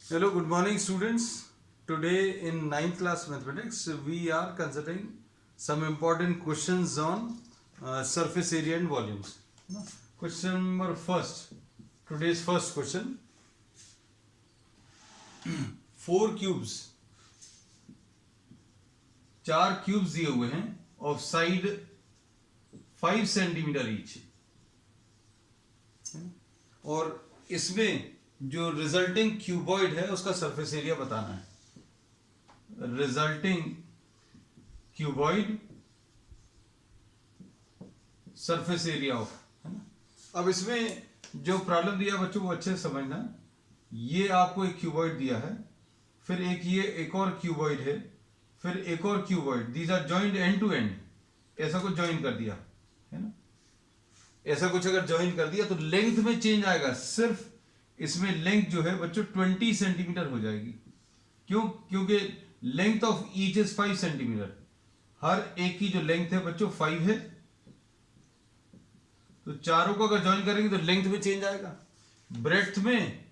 Hello, good morning, students. Today in ninth class mathematics, we are considering some important questions on surface area and volumes. Question number first. Today's first question. 4 cubes. 4 cubes दिए हुए हैं of side 5 centimetre each. और इसमें जो resulting cuboid है उसका surface area बताना है. Resulting cuboid surface area of, है ना. अब इसमें जो प्रॉब्लम दिया बच्चों वो अच्छे से समझना. ये आपको एक क्यूबॉइड दिया है, फिर एक और क्यूबॉइड है, फिर एक और cuboid. These are joined end to end. ऐसा कुछ ज्वाइन कर दिया, है ना. ऐसा कुछ अगर ज्वाइन कर दिया तो लेंथ में चेंज आएगा. सिर्फ इसमें लेंथ जो है बच्चों 20 सेंटीमीटर हो जाएगी. क्यों? क्योंकि length of each is 5 centimetre. हर एक की जो लेंथ है बच्चों 5 है, तो चारों को अगर ज्वाइन करेंगे तो लेंथ में चेंज आएगा. ब्रेड्थ में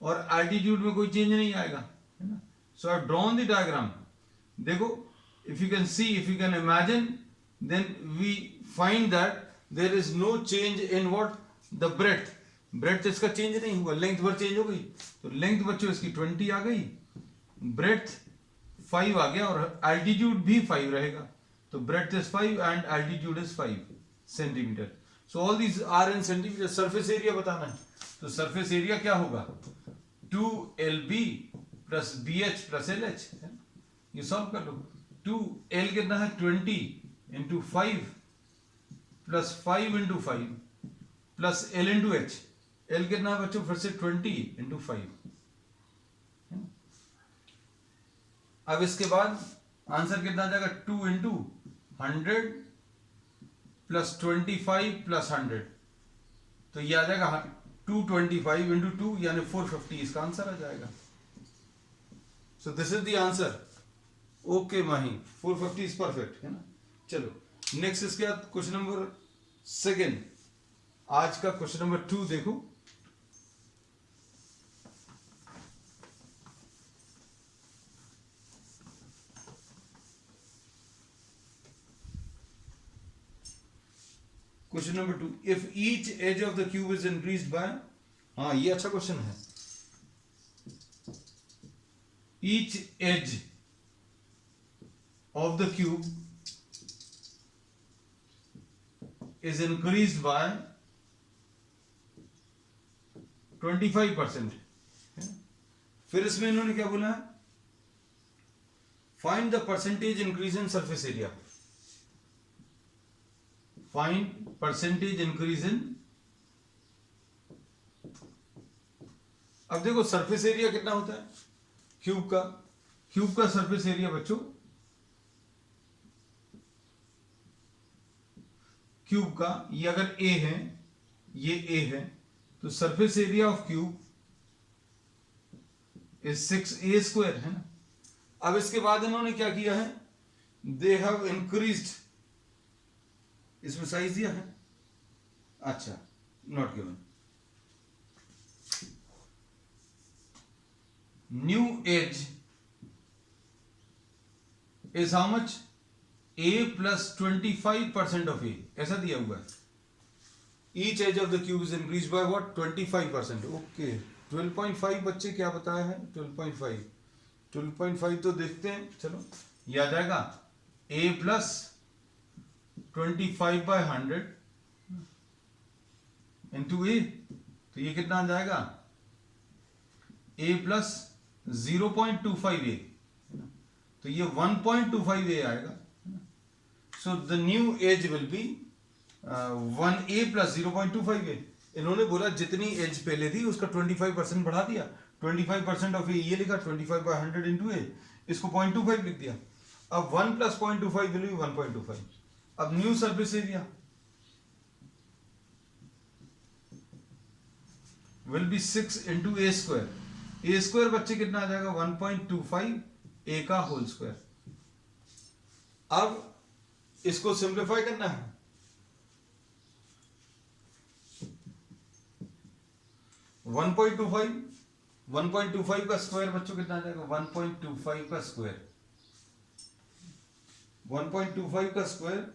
और एल्टीट्यूड में कोई चेंज नहीं आएगा, है ना. So I have drawn the diagram. देखो, if you can see, if you can imagine, then we find that there is no change in what the breadth. Breadth इसका चेंज नहीं हुआ, लेंथ भर चेंज हो गई. तो लेंथ बच्चों इसकी 20 आ गई, ब्रेड्थ 5 आ गया और एल्टीट्यूड भी 5 रहेगा. तो breadth is 5 and altitude is 5 centimetre. So all these are in centimetre. Surface area बताना है, तो सरफेस एरिया क्या होगा? 2LB plus BH plus LH. ये सॉल्व कर लो. 2L कितना है? 20 into 5 plus 5 into 5 plus L into H. L कितना है बच्चों? फिर से 20 इंटू 5. अब इसके बाद आंसर कितना आ जाएगा? 2 इंटू 100 प्लस 25 प्लस 100. तो ये आ जाएगा 225 इंटू 2 यानी 450. इसका आंसर आ जाएगा. सो this is the answer. Okay Mahi, 450 is perfect, है ना. चलो नेक्स्ट. इसके बाद क्वेश्चन नंबर सेकेंड. आज का क्वेश्चन नंबर 2 देखो. Question number 2. If each edge of the cube is increased by, हाँ ये अच्छा क्वेश्चन है. Each edge of the cube is increased by 25%. फिर इसमें इन्होंने क्या बोला है? Find the percentage increase in surface area. Find percentage increase in. अब देखो सरफेस एरिया कितना होता है क्यूब का सरफेस एरिया बच्चों, क्यूब का ये अगर A है, ये A है, तो surface area of cube is 6A square, है ना. अब इसके बाद इन्होंने क्या किया है? They have increased. इसमें साइज दिया है, अच्छा, not given. New edge is how much? A plus 25% of A. ऐसा दिया हुआ है. Each edge of the cube is increase by what? 25%. Okay. 12.5 बच्चे क्या बताया है? 12.5 तो देखते हैं. चलो ये आ जाएगा A प्लस 25/100 इंटू A. तो ये कितना आ जाएगा? A plus 0.25A. तो ये 1.25A आएगा. So the new age will be 1A plus 0.25A. इन्होंने बोला जितनी एज पहले थी उसका 25% बढ़ा दिया. 25% ऑफ A ये लिखा, 25/100 इंटू A. इसको 0.25 लिख दिया. अब 1 प्लस 0.25 विल बी 1.25. अब new surface area will be 6 into A square. A square बच्चे कितना आ जाएगा? 1.25 A का होल स्क्वायर. अब इसको सिंप्लीफाई करना है. 1.25 1.25 का स्क्वायर बच्चों कितना आ जाएगा? 1.25 का स्क्वायर, 1.25 का स्क्वायर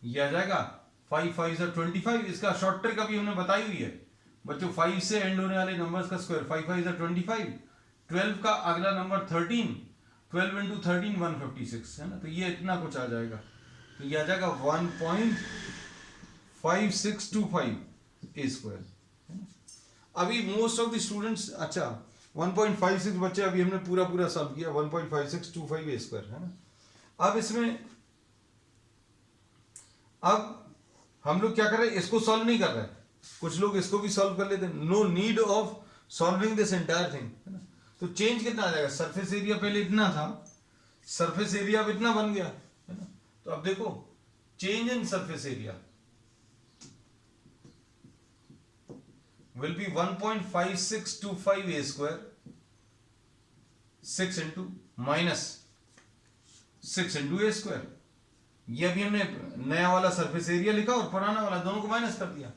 ये आ जाएगा 5 5 से 25। इसका शॉर्ट ट्रिक अभी हमने बताई हुई है बच्चों, 5 से एंड होने वाले नंबर्स का स्क्वायर, 5 5 से 25, 12 का अगला नंबर 13, 12 इंटू 13 156 है ना, तो ये इतना कुछ आ जाएगा, तो ये आ जाएगा 1.5625 ए स्क्वायर। अभी मोस्ट ऑफ द स्टूडेंट्स, अच्छा 1.56 बच्चे अभी हमने पूरा पूरा सॉल्व किया, 1.5625 ए स्क्वायर है ना। अब इसमें अब हम लोग क्या कर रहे हैं, इसको सॉल्व नहीं कर रहे हैं, कुछ लोग इसको भी सॉल्व कर लेते हैं, no need of solving this entire thing है ना। तो चेंज कितना आ जाएगा, सरफेस एरिया पहले इतना था, सरफेस एरिया अब इतना बन गया है ना। तो अब देखो change in surface area will be 1.5625 A square 6 into minus 6 into A square. ये अभी हमने नया वाला सरफेस एरिया लिखा और पुराना वाला दोनों को माइनस कर दिया।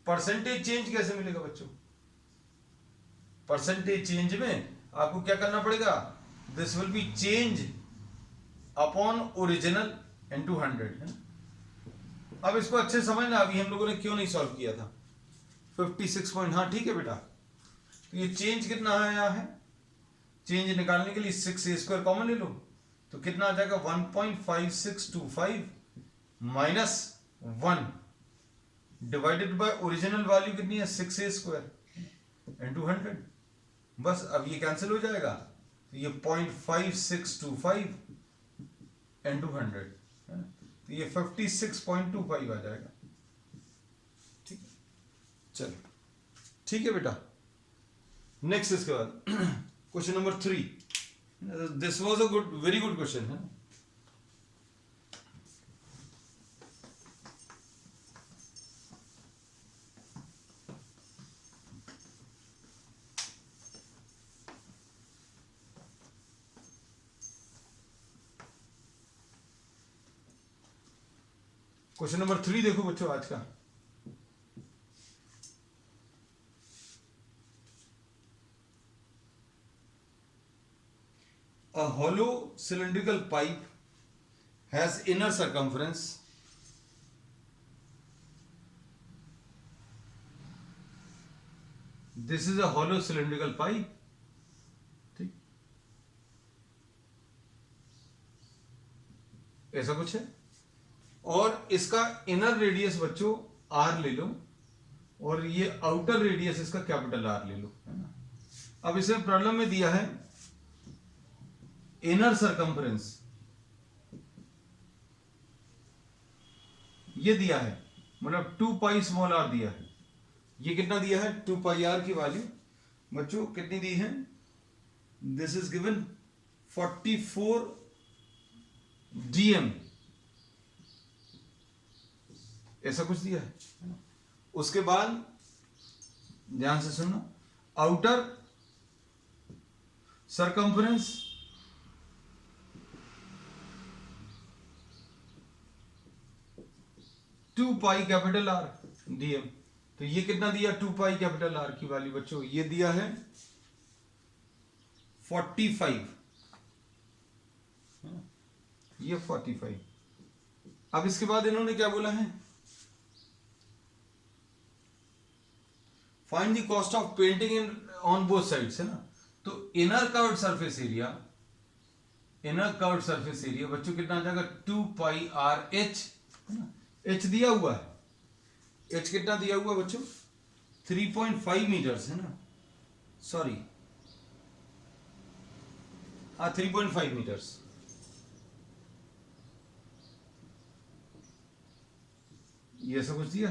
परसेंटेज चेंज कैसे मिलेगा बच्चों? परसेंटेज चेंज में आपको क्या करना पड़ेगा, this will be change upon original into 100 है ना। अब इसको अच्छे समझना, अभी हम लोगों ने क्यों नहीं सॉल्व किया था। 56 पॉइंट, हाँ ठीक है बेटा। तो ये चेंज कितना आया है, चेंज निकालने के लिए 6 ए स्क्वायर कॉमन ले लो, तो कितना आ जाएगा 1.5625 minus 1 divided by original value कितनी है 6 ए स्क्वायर इंटू 100। बस अब ये कैंसिल हो जाएगा, तो ये 0.5625 इंटू 100, तो ये 56.25 आ जाएगा। ठीक है, चलो ठीक है बेटा। नेक्स्ट इसके बाद question number 3, this was a good, very good question है। क्वेश्चन नंबर 3 देखो बच्चों आज का। A hollow cylindrical pipe has inner circumference this is a hollow cylindrical pipe, ठीक, ऐसा कुछ है, और इसका इनर रेडियस बच्चों r ले लो और ये आउटर रेडियस इसका कैपिटल R ले लो है ना। अब इसमें प्रॉब्लम में दिया है इनर सरकमफ्रेंस, ये दिया है मतलब 2 पाई स्मॉल r दिया है। ये कितना दिया है 2 पाई r की वैल्यू बच्चों कितनी दी है, दिस इज गिवन 44 dm, ऐसा कुछ दिया है। उसके बाद ध्यान से सुनना, outer circumference two pi capital R dm, तो ये कितना दिया 2 पाई कैपिटल R की वैल्यू बच्चों, ये दिया है 45, ये 45। अब इसके बाद इन्होंने क्या बोला है, find the cost of painting in on both sides है ना। तो inner curved surface area, inner curved surface area बच्चों कितना आ जाएगा 2 पाई R H है ना। H दिया हुआ है, H कितना दिया हुआ बच्चों 3.5 मीटर्स है ना, सॉरी हाँ 3.5 मीटर्स, ये ऐसा कुछ दिया।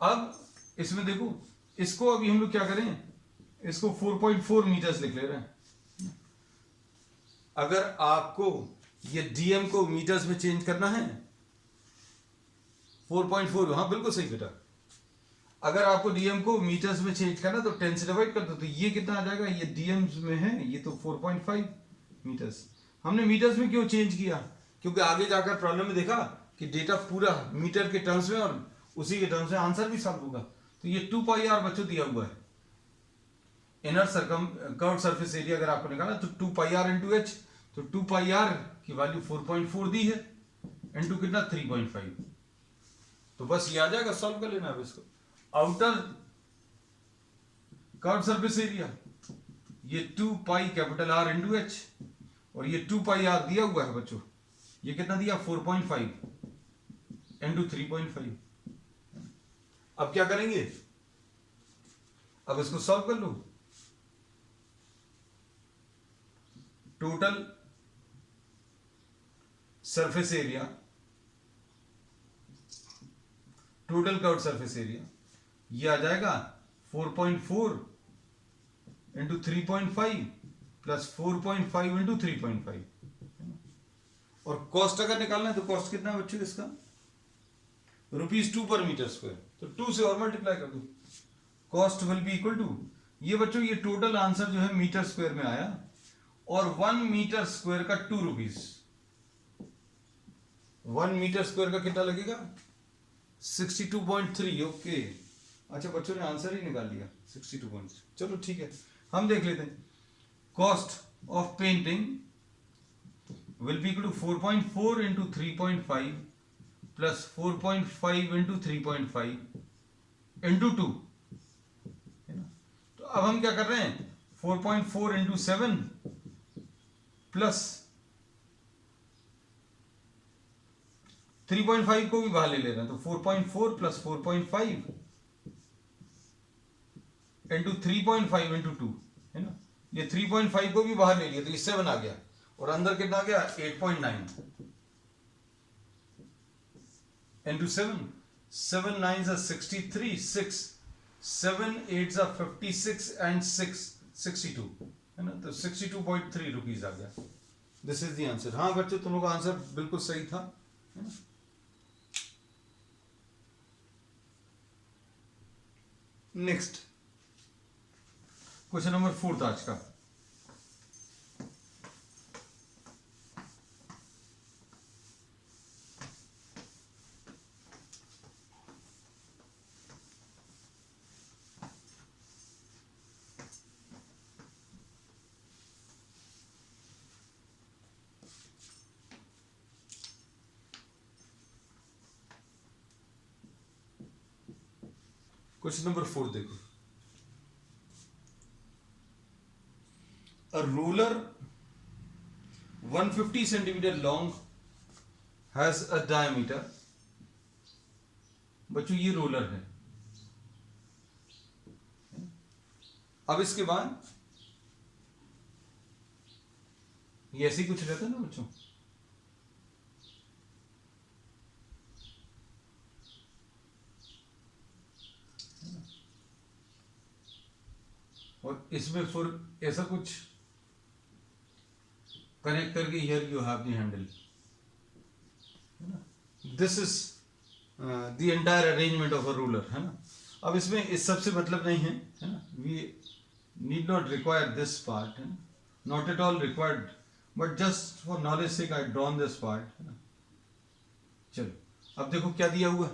अब इसमें देखो, इसको अभी हम लोग क्या करें, इसको 4.4 मीटर्स लिख ले रहे हैं। अगर आपको ये डीएम को मीटर्स में चेंज करना है 4.4, हाँ बिल्कुल सही बेटा, अगर आपको डीएम को मीटर्स में चेंज करना तो 10 से डिवाइड कर दो, तो ये कितना आ जाएगा, ये डीएम में है ये तो 4.5 मीटर्स। हमने मीटर्स में क्यों चेंज किया, क्योंकि आगे जाकर प्रॉब्लम में देखा कि डेटा पूरा मीटर के टर्म्स में और उसी के टर्म से आंसर भी सॉल्व होगा। तो ये 2 पाई आर बच्चों दिया हुआ है, inner circum curve surface area अगर आपको निकालना तो 2 पाई आर इंटू एच, तो 2 पाई आर की वैल्यू 4.4 दी है इंटू कितना 3.5, तो बस ये आ जाएगा, सॉल्व कर लेना अब इसको। आउटर कर्व सरफेस एरिया ये 2 pi capital are into H, और ये 2 पाई आर दिया हुआ है बच्चों, ये कितना दिया 4.5 इंटू 3.5। अब क्या करेंगे, अब इसको सॉल्व कर लो। Total surface area, total curve surface area ये आ जाएगा 4.4 इंटू 3.5 प्लस 4.5 इंटू 3.5, और कॉस्ट अगर निकालना है तो कॉस्ट कितना है बच्चों इसका, ₹2 पर मीटर स्क्वायर, तो 2 से और मल्टीप्लाई कर दो, cost will be equal to, ये बच्चों ये टोटल आंसर जो है मीटर स्क्वायर में आया, और 1 मीटर स्क्वायर का ₹2, 1 मीटर स्क्वायर का कितना लगेगा 62.3। ओके, अच्छा बच्चों ने आंसर ही निकाल लिया 62.3, चलो ठीक है, हम देख लेते हैं। Cost of painting will be equal to 4.4 into 3.5 plus 4.5 into 3.5 into 2, है ना। तो अब हम क्या कर रहे हैं, 4.4 इंटू 7 प्लस 3.5 को भी बाहर ले रहे हैं, तो 4.4 प्लस 4.5 इंटू 3.5 इंटू 2, है ना। ये 3.5 को भी बाहर ले लिया तो ये 7 आ गया, और अंदर कितना आ गया 8.9 into 7, 7 9s are 63, 6 7 8s are 56 and 6 62, है ना, तो 62.3 रुपीज आ गया। This is the answer. हाँ बच्चों तुम लोग का आंसर बिल्कुल सही था, है ना। नेक्स्ट क्वेश्चन नंबर 4 आज का। क्वेश्चन नंबर 4 देखो, a ruler 150 centimeter long has a diameter, बच्चों ये रोलर है। अब इसके बाद ये ऐसे ही कुछ रहता है ना बच्चों, और इसमें फिर ऐसा कुछ कनेक्ट करके here you have the handle, है ना। This is the entire arrangement of a ruler, है ना। अब इसमें इस सब से मतलब नहीं है ना, we need not require this part, है ना, not at all required, but just for knowledge से आई ड्रॉन दिस पार्ट, है ना। चलो अब देखो क्या दिया हुआ है,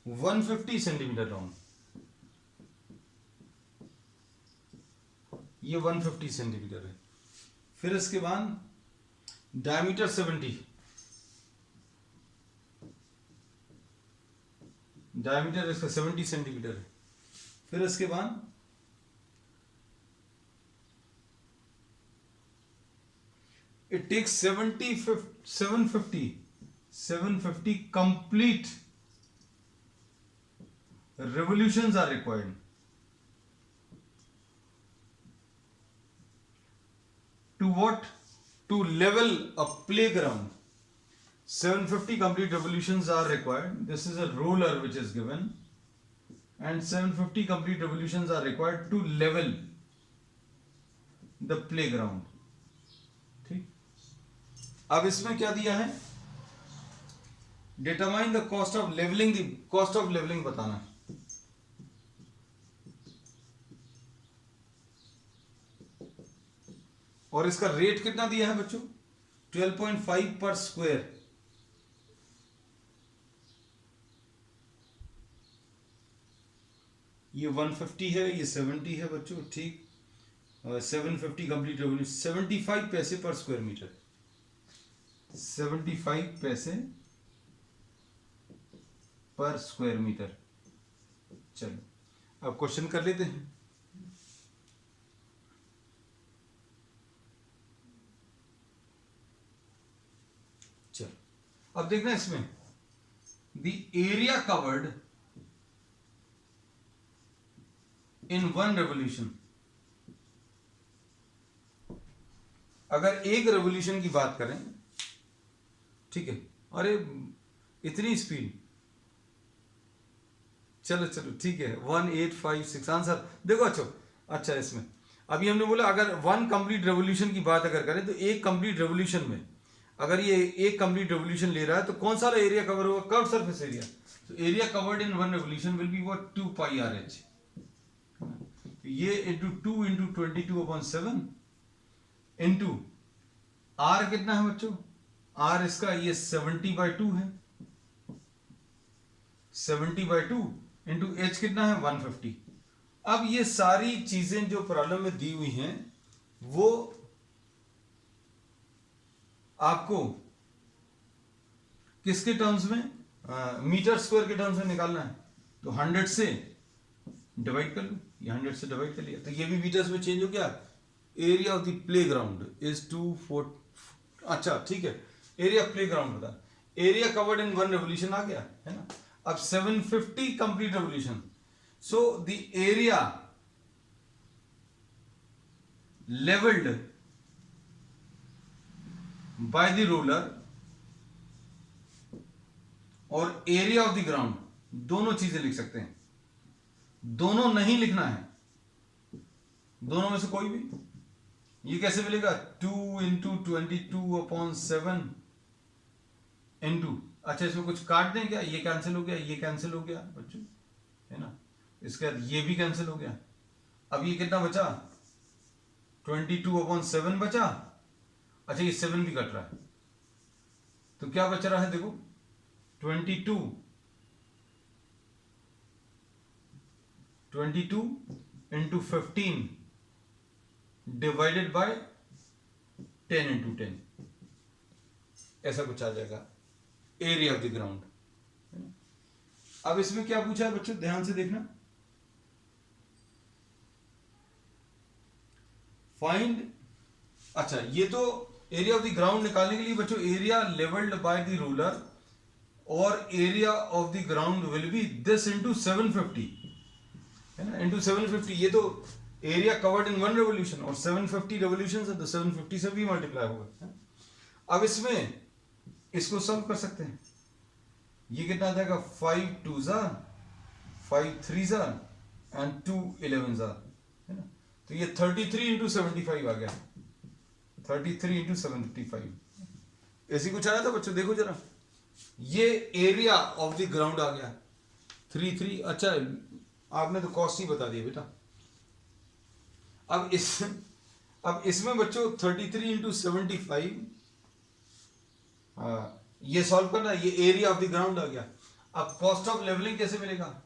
है 150 सेंटीमीटर लॉन्ग, ये 150 सेंटीमीटर है। फिर इसके बाद डायमीटर 70, डायमीटर इसका 70 सेंटीमीटर है। फिर इसके बाद it takes 750 complete revolutions are required to what, to level a playground. 750 complete revolutions are required. This is a roller which is given, and 750 complete revolutions are required to level the playground. ठीक, अब इसमें क्या दिया है, determine the cost of levelling, the cost of levelling बताना है। और इसका रेट कितना दिया है बच्चों, 12.5 पर स्क्वायर, ये 150 है, ये 70 है बच्चों, ठीक। 750 कंप्लीट रेवोल्यूशन, 75 पैसे पर स्क्वायर मीटर, 75 पैसे पर स्क्वायर मीटर। चलो अब क्वेश्चन कर लेते हैं। चलो अब देखना इसमें, the area covered in 1 revolution, अगर एक रेवोल्यूशन की बात करें, ठीक है, अरे इतनी स्पीड, चलो चलो ठीक है, 1856 आंसर देखो। अच्छा इसमें अभी हमने बोला अगर 1 कंप्लीट रेवोल्यूशन की बात अगर करें तो एक कंप्लीट रेवोल्यूशन में अगर ये एक कंप्लीट रेवोल्यूशन ले रहा है तो कौन सा एरिया कवर होगा, कर्व सरफेस एरिया। तो area covered in 1 revolution will be what, 2 pi R H, ये इंटू 2 इंटू 22/7 इंटू आर कितना है बच्चों, आर इसका ये 70/2 है, 70/2 इंटू एच कितना है 150। अब ये सारी चीजें जो प्रॉब्लम में दी हुई हैं वो आपको किसके टर्म्स में, मीटर स्क्वायर के टर्म्स में निकालना है। तो 100 से डिवाइड कर लो, ये 100 से डिवाइड कर लिया तो ये भी मीटर्स में चेंज हो गया। Area of the playground is 2 अच्छा ठीक है, एरिया प्ले ग्राउंड होता, एरिया कवर्ड इन 1 रेवोल्यूशन आ गया है ना। अब 750 complete revolution, so the area levelled by the roller और एरिया ऑफ द ग्राउंड, दोनों चीजें लिख सकते हैं, दोनों नहीं लिखना है, दोनों में से कोई भी। ये कैसे मिलेगा, 2 इंटू 22/7 इंटू, अच्छा इसमें कुछ काट दें क्या, ये कैंसिल हो गया, ये कैंसिल हो गया बच्चों, है ना। इसके बाद ये भी कैंसिल हो गया। अब ये कितना बचा, 22/7 बचा। अच्छा ये 7 भी कट रहा है तो क्या बच रहा है देखो, 22 इंटू 15 डिवाइडेड बाय 10 इंटू 10, ऐसा कुछ आ जाएगा एरिया ऑफ द ग्राउंड। अब इसमें क्या पूछा है बच्चों, ध्यान से देखना, फाइंड, अच्छा ये तो एरिया ऑफ द ग्राउंड निकालने के लिए बच्चों area levelled by the ruler और area of the ground will be this into 750, है ना, इंटू 750। ये तो एरिया कवर्ड इन 1 रेवोल्यूशन और 750 रेवोल्यूशन है तो 750 से भी मल्टीप्लाई होगा। अब इसमें इसको सॉल्व कर सकते हैं, ये कितना आ जाएगा, 5 2s 5 3s एंड 2 11s, है ना। तो ये 33 इंटू 75 आ गया, 33 इंटू 75, ऐसी कुछ आया था बच्चों, देखो जरा, ये एरिया ऑफ द ग्राउंड आ गया 33। अच्छा आपने तो कॉस्ट ही बता दिया बेटा। अब इसमें बच्चों 33 इंटू 75, ये सॉल्व करना, ये एरिया ऑफ द ग्राउंड आ गया। अब कॉस्ट ऑफ लेवलिंग कैसे मिलेगा,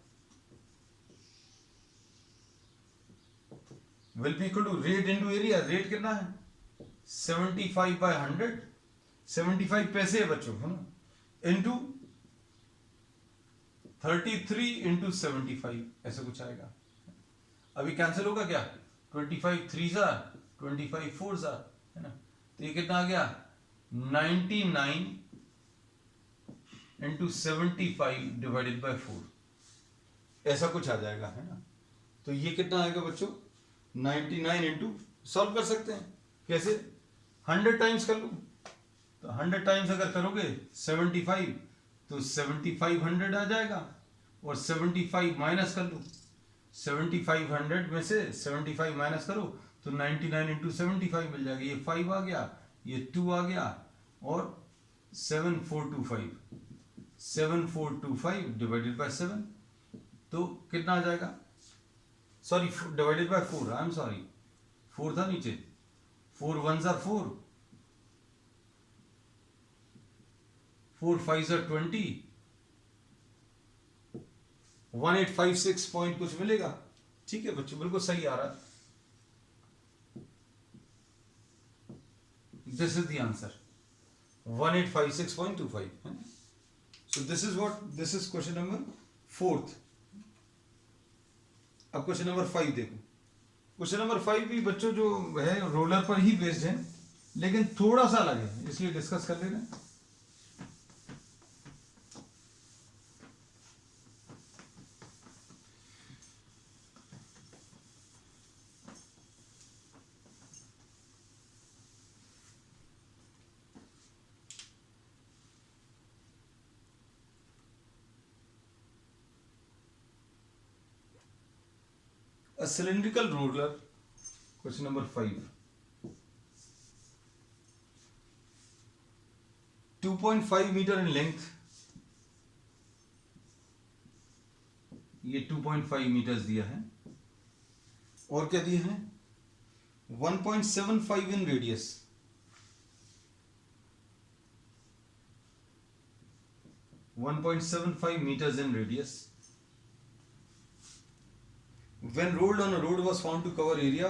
will be equal to rate into area, rate कितना है 75/100, 75 पैसे है बच्चों, है ना, इंटू 33 इंटू 75, ऐसा कुछ आएगा। अभी कैंसिल होगा क्या, 25 3s 25 4s, है ना, तो ये कितना आ गया 99 इंटू 75 डिवाइडेड बाय 4, ऐसा कुछ आ जाएगा, है ना। तो ये कितना आएगा बच्चों 99 इंटू, सॉल्व कर सकते हैं कैसे, 100 टाइम्स कर लो, तो 100 टाइम्स अगर करोगे 75 तो 7500 आ जाएगा, और 75 माइनस कर लो, 7500 में से 75 माइनस करो तो 99 इंटू 75 मिल जाएगा, ये 5 आ गया, ये 2 आ गया, और 7425 डिवाइडेड बाय 7, तो कितना आ जाएगा, sorry divided by 4, I am sorry 4 था नीचे, 4 1s 4, 4 5 20, 1856 पॉइंट कुछ मिलेगा। ठीक है बच्चों, बिल्कुल सही आ रहा है। दिस इज द आंसर 1856.25 है। सो this is what, this is question number 4। अब क्वेश्चन नंबर 5 देखो। क्वेश्चन नंबर 5 भी बच्चों जो है रोलर पर ही बेस्ड है, लेकिन थोड़ा सा अलग है, इसलिए डिस्कस कर ले रहे हैं। A cylindrical ruler, question number 5, 2.5 metre in length, ये 2.5 मीटर्स दिया है, और क्या दिए हैं 1.75 इन radius, 1.75 meters in radius. When rolled on a road was found to cover area,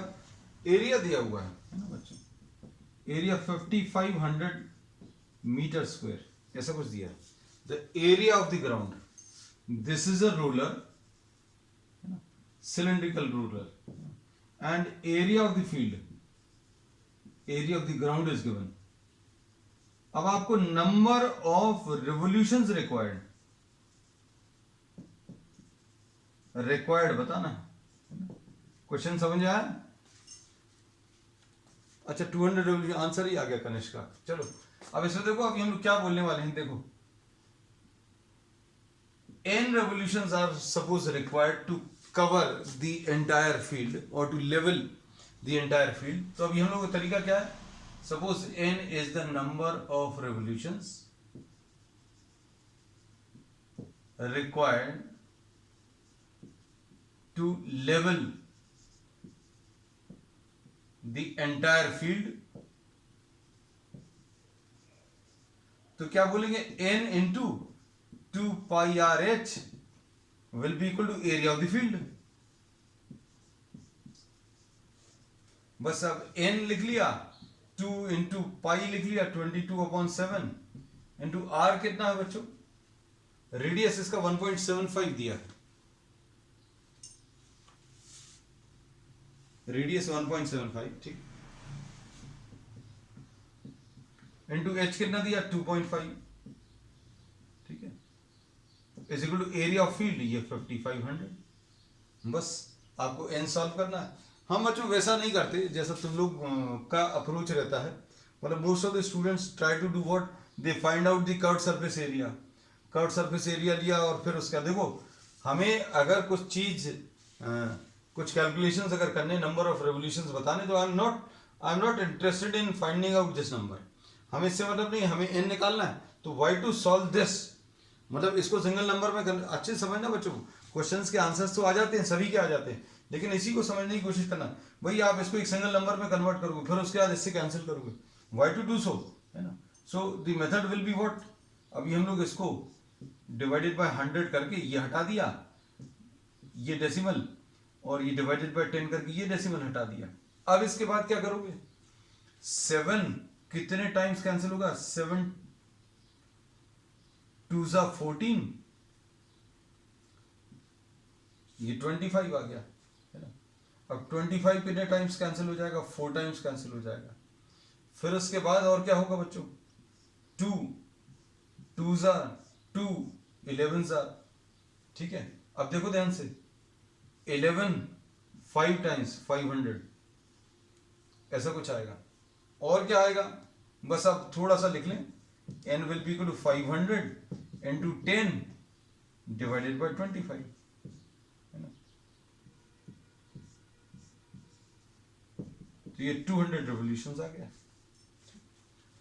area दिया हुआ है ना बच्चों, area 5500 मीटर स्क्वायर, ऐसा कुछ दिया है। The area of the ground, this is a roller, cylindrical roller, and area of the field, area of the ground is given. अब आपको नंबर ऑफ रिवोल्यूशंस रिक्वायर्ड बताना है। क्वेश्चन समझ आया? अच्छा 200 रिवोल्यूशन, आंसर ही आ गया कनिष्क का। चलो अब इसमें देखो, अभी हम लोग क्या बोलने वाले हैं, देखो n revolutions are suppose required to cover the entire field or to level the entire field। तो अभी हम लोग का तरीका क्या है, suppose n is the number of revolutions required to level the entire field, तो क्या बोलेंगे n into 2 pi r h will be equal to area of the field। बस अब n लिख लिया, 2 into pi लिख लिया, 22/7 into r कितना है बच्चों, रेडियस इसका 1.75 दिया है, रेडियस 1.75, ठीक, इंटू h कितना दिया 2.5, ठीक है, is equal to area of field, ये 5500। बस आपको n सॉल्व करना है। हम बच्चों वैसा नहीं करते जैसा तुम लोग का अप्रोच रहता है, मतलब most of the students try to do what, they find out the curve surface area, curve surface area लिया और फिर उसका देखो, हमें अगर कुछ चीज कुछ कैलकुलेशंस अगर करने, नंबर ऑफ रेवोल्यूशंस बताने, तो I am not interested in finding out this number. हमें इससे मतलब नहीं, हमें n निकालना है, तो वाई टू सॉल्व दिस, मतलब इसको सिंगल नंबर में कर, अच्छे से समझना बच्चों, क्वेश्चंस के आंसर्स तो आ जाते हैं, सभी के आ जाते हैं, लेकिन इसी को समझने की कोशिश करना। भाई आप इसको एक सिंगल नंबर में कन्वर्ट करोगे, फिर उसके बाद इससे कैंसिल करोगे, वाई टू डू सो, है ना। So the method will be what, अभी हम लोग इसको डिवाइडेड बाय 100 करके ये हटा दिया, ये डेसिमल, और ये डिवाइडेड बाय 10 करके ये डेसिमल हटा दिया। अब इसके बाद क्या करोगे, 7 कितने टाइम्स कैंसिल होगा, 7 2s 14, ये 25 आ गया, है ना। अब 25 कितने टाइम्स कैंसिल हो जाएगा, 4 टाइम्स कैंसिल हो जाएगा। फिर उसके बाद और क्या होगा बच्चों, 2 2s 2, 11s, ठीक है। अब देखो ध्यान से, 11 5 टाइम्स 500, ऐसा कुछ आएगा। और क्या आएगा, बस आप थोड़ा सा लिख लें, n will be equal to 500 into 10 divided by 25, है ना। तो ये 200 revolutions आ गया,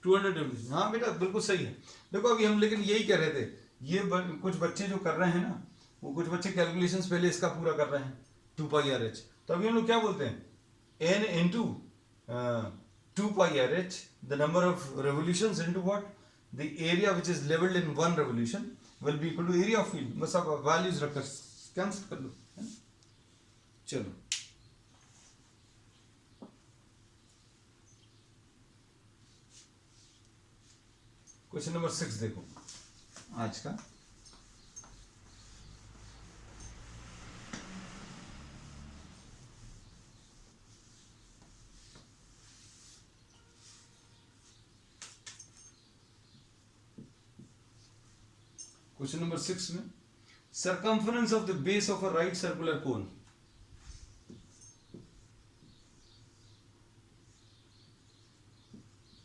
200 revolutions। हाँ बेटा बिल्कुल सही है। देखो अभी हम लेकिन यही कह रहे थे, ये कुछ बच्चे जो कर रहे हैं ना, वो कुछ बच्चे कैलकुलेशंस पहले इसका पूरा कर रहे हैं 2 pi r h, तो अभी हम लोग क्या बोलते हैं, n into 2 pi r h, the number of revolutions into what, the area which is levelled in one revolution will be equal to area of field. बस आप वैल्यूज रखकर कैंसिल कर लो, है ना। चलो क्वेश्चन नंबर 6 देखो आज का। क्वेश्चन नंबर 6 में circumference of the base of a right circular cone,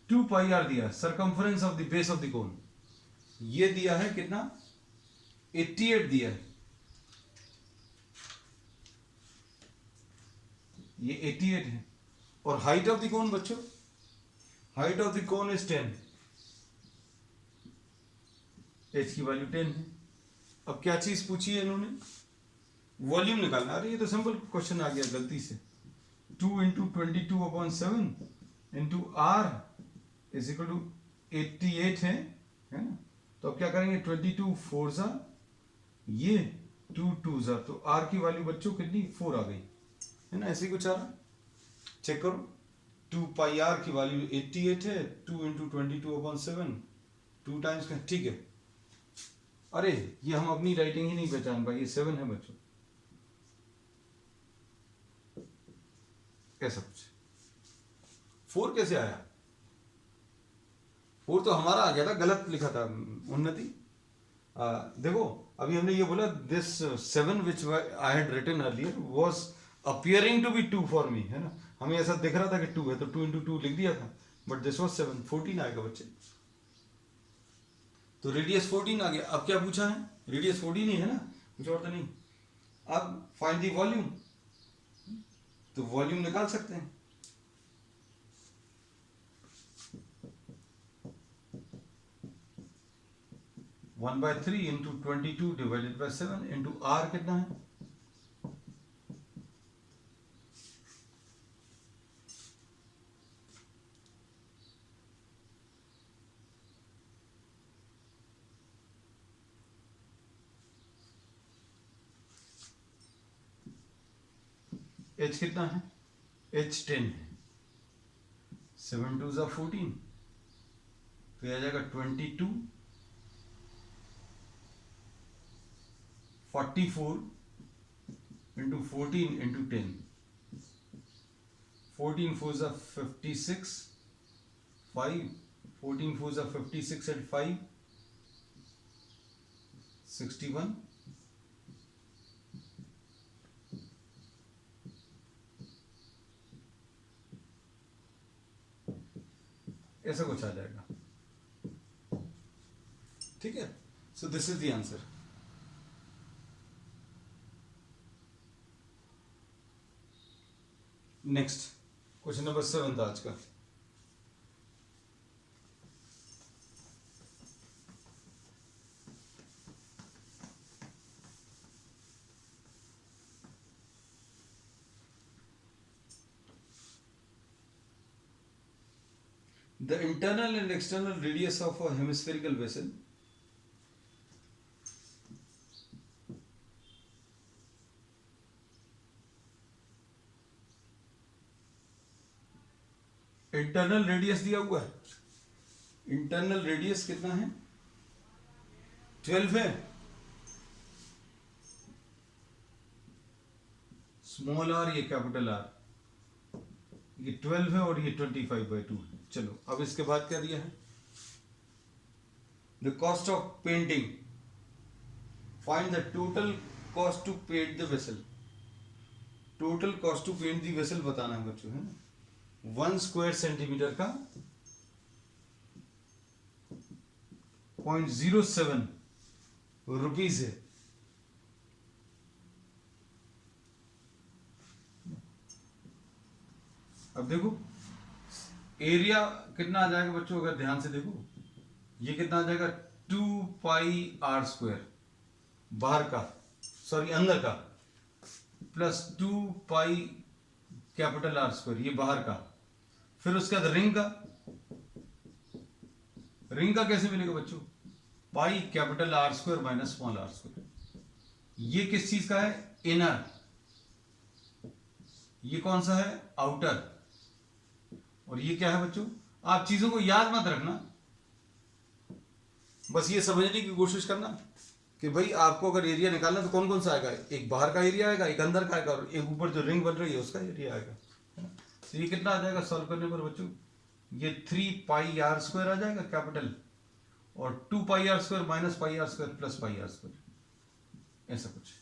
2 pi r दिया। circumference of the base of the cone ये दिया है कितना, 88 दिया है, ये 88 है। और हाइट ऑफ द कोन बच्चों, height of the cone is 10, H की वैल्यू 10 है। अब क्या चीज पूछी है इन्होंने, वॉल्यूम निकालना। अरे ये तो सिंपल क्वेश्चन आ गया गलती से। 2 into 22/7 into R is equal to 88 है ना। तो अब क्या करेंगे, 22 4 ज़ा ये 2 2 ज़ा, तो आर की वैल्यू बच्चों कितनी 4 आ गई, है ना। ऐसे ही कुछ आ रहा, चेक करो। 2 पाई आर की वैल्यू 88 है, 2 इंटू 22/7 2 टाइम्स का, ठीक है। अरे ये हम अपनी राइटिंग ही नहीं पहचान पाए, ये 7 है बच्चों, कैसा कुछ 4 कैसे आया। 4 तो हमारा आ गया था, गलत लिखा था उन्नति। देखो अभी हमने ये बोला this 7 which I had written earlier was appearing to be 2 for me, है ना। हमें ऐसा दिख रहा था कि 2 है, तो 2 इंटू 2 लिख दिया था, बट दिस वाज 7, 14 आएगा बच्चे। तो रेडियस 14 आ गया। अब क्या पूछा है, रेडियस 14 ही है ना, कुछ और तो नहीं। अब फाइंड दी वॉल्यूम, तो वॉल्यूम निकाल सकते हैं। One by 3 into 22 divided by 7 into R कितना है, एच कितना है, एच 10 है, 7 2 ज़ा 14, तो यह आ जाएगा 22 44 इंटू 14 इंटू 10, 14 4 ज़ा 56 5, 14 4 ज़ा 56 एंड 5 61, ऐसा कुछ आ जाएगा, ठीक है। सो this is the answer. Next question number 7 था आज का। The internal and external radius of a hemispherical vessel internal radius दिया हुआ है, इंटरनल रेडियस कितना है 12 है, स्मॉल आर ये कैपिटल आर, ये 12 है और ये 25/2 है। चलो अब इसके बाद क्या दिया है, the cost of painting, find the total cost to paint the vessel. Total cost to paint the vessel बताना है बच्चों, है ना। 1 स्क्वायर सेंटीमीटर का 0.07 रुपीज है। अब देखो एरिया कितना आ जाएगा बच्चों, अगर ध्यान से देखो ये कितना आ जाएगा 2 पाई आर स्क्वायर बाहर का, सॉरी अंदर का, plus 2 pi capital R square ये बाहर का, फिर उसके बाद रिंग का रिंग का कैसे मिलेगा बच्चों? Pi capital R square minus small R square. ये किस चीज का है? इनर। ये कौन सा है? आउटर। और ये क्या है बच्चों? आप चीजों को याद मत रखना, बस ये समझने की कोशिश करना कि भाई आपको अगर एरिया निकालना तो कौन कौन सा आएगा, एक बाहर का एरिया आएगा, एक अंदर का आएगा, और एक ऊपर जो रिंग बन रही है उसका एरिया आएगा, है ना। तो ये कितना आ जाएगा सॉल्व करने पर बच्चों? ये 3 पाई आर स्क्वायर आ जाएगा कैपिटल, और 2 pi r square minus pi r square plus pi r square, ऐसा कुछ।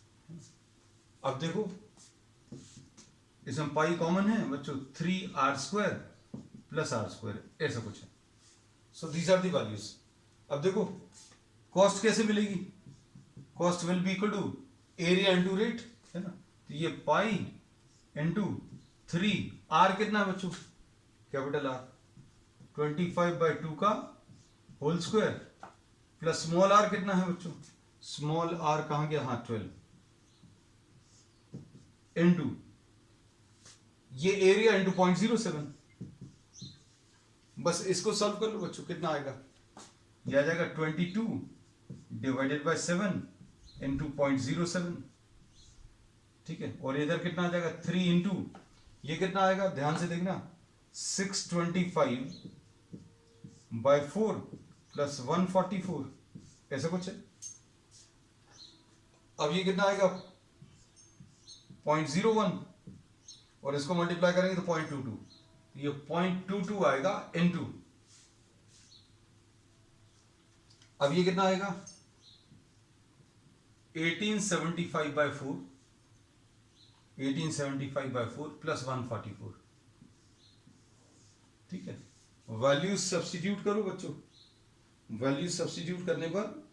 अब देखो इसमें पाई कॉमन है बच्चों, 3 R square plus R square, ऐसा कुछ है। So these are the values. अब देखो कॉस्ट कैसे मिलेगी? Cost will be equal to area into rate, है ना। तो ये पाई इंटू 3, आर कितना है बच्चों? कैपिटल आर 25/2 का whole square, plus small R कितना है बच्चों? स्मॉल आर कहां गया? हाँ 12, इंटू ये एरिया इंटू 0.07। बस इसको सॉल्व कर लो बच्चों, कितना आएगा? ये आ जाएगा 22 डिवाइडेड बाय 7 इंटू 0.07, ठीक है। और इधर कितना आ जाएगा? 3 इंटू ये कितना आएगा? ध्यान से देखना, 625/4 प्लस 144, ऐसा कुछ है। अब ये कितना आएगा? 0.01, और इसको मल्टीप्लाई करेंगे तो 0.22, ये 0.22 आएगा इनटू, अब ये कितना आएगा? 1875/4, 1875/4 प्लस 144, ठीक है। वैल्यूज सब्स्टिट्यूट करो बच्चों, वैल्यूज सब्स्टिट्यूट करने पर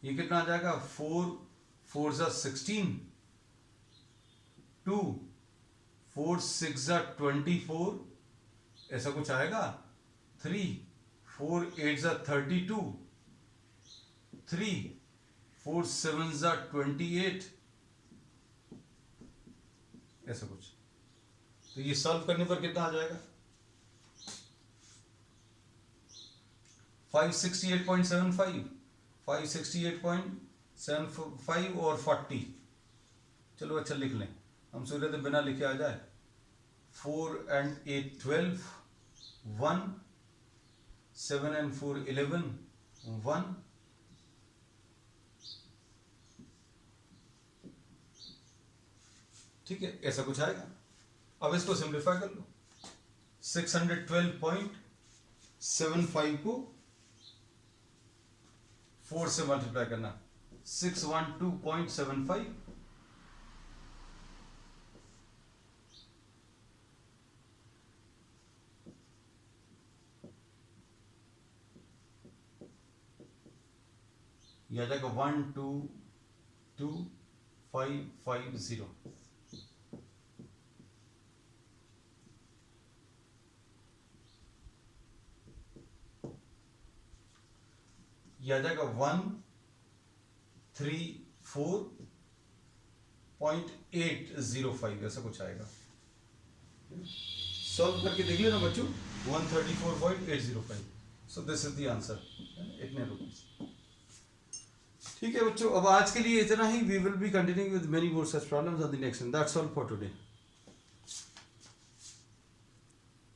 ये कितना आ जाएगा? 4 4 जा 16, 2 4 6 जा 24, ऐसा कुछ आएगा। 3 4 8 जा 32, 3 4 7 जा 28, ऐसा कुछ। तो ये सॉल्व करने पर कितना आ जाएगा? 568.75, 568.75 और 40। चलो अच्छा लिख लें, हम सोच रहे थे बिना लिखे आ जाए। 4 and 8 12, 1, 7 and 4 11, 1, ठीक है, ऐसा कुछ आएगा। अब इसको सिंप्लीफाई कर लो, 612.75 को 4 से मल्टीप्लाई करना, 612.75 यह आ जाएगा 122,550, यह आ जाएगा 134.805, ऐसा कुछ आएगा। सॉल्व करके देख लेना बच्चों, 134.805। So this is the answer, इतने रुपीज। ठीक है बच्चों, अब आज के लिए इतना ही। We will be continuing with many more such problems on the next, and that's all for today.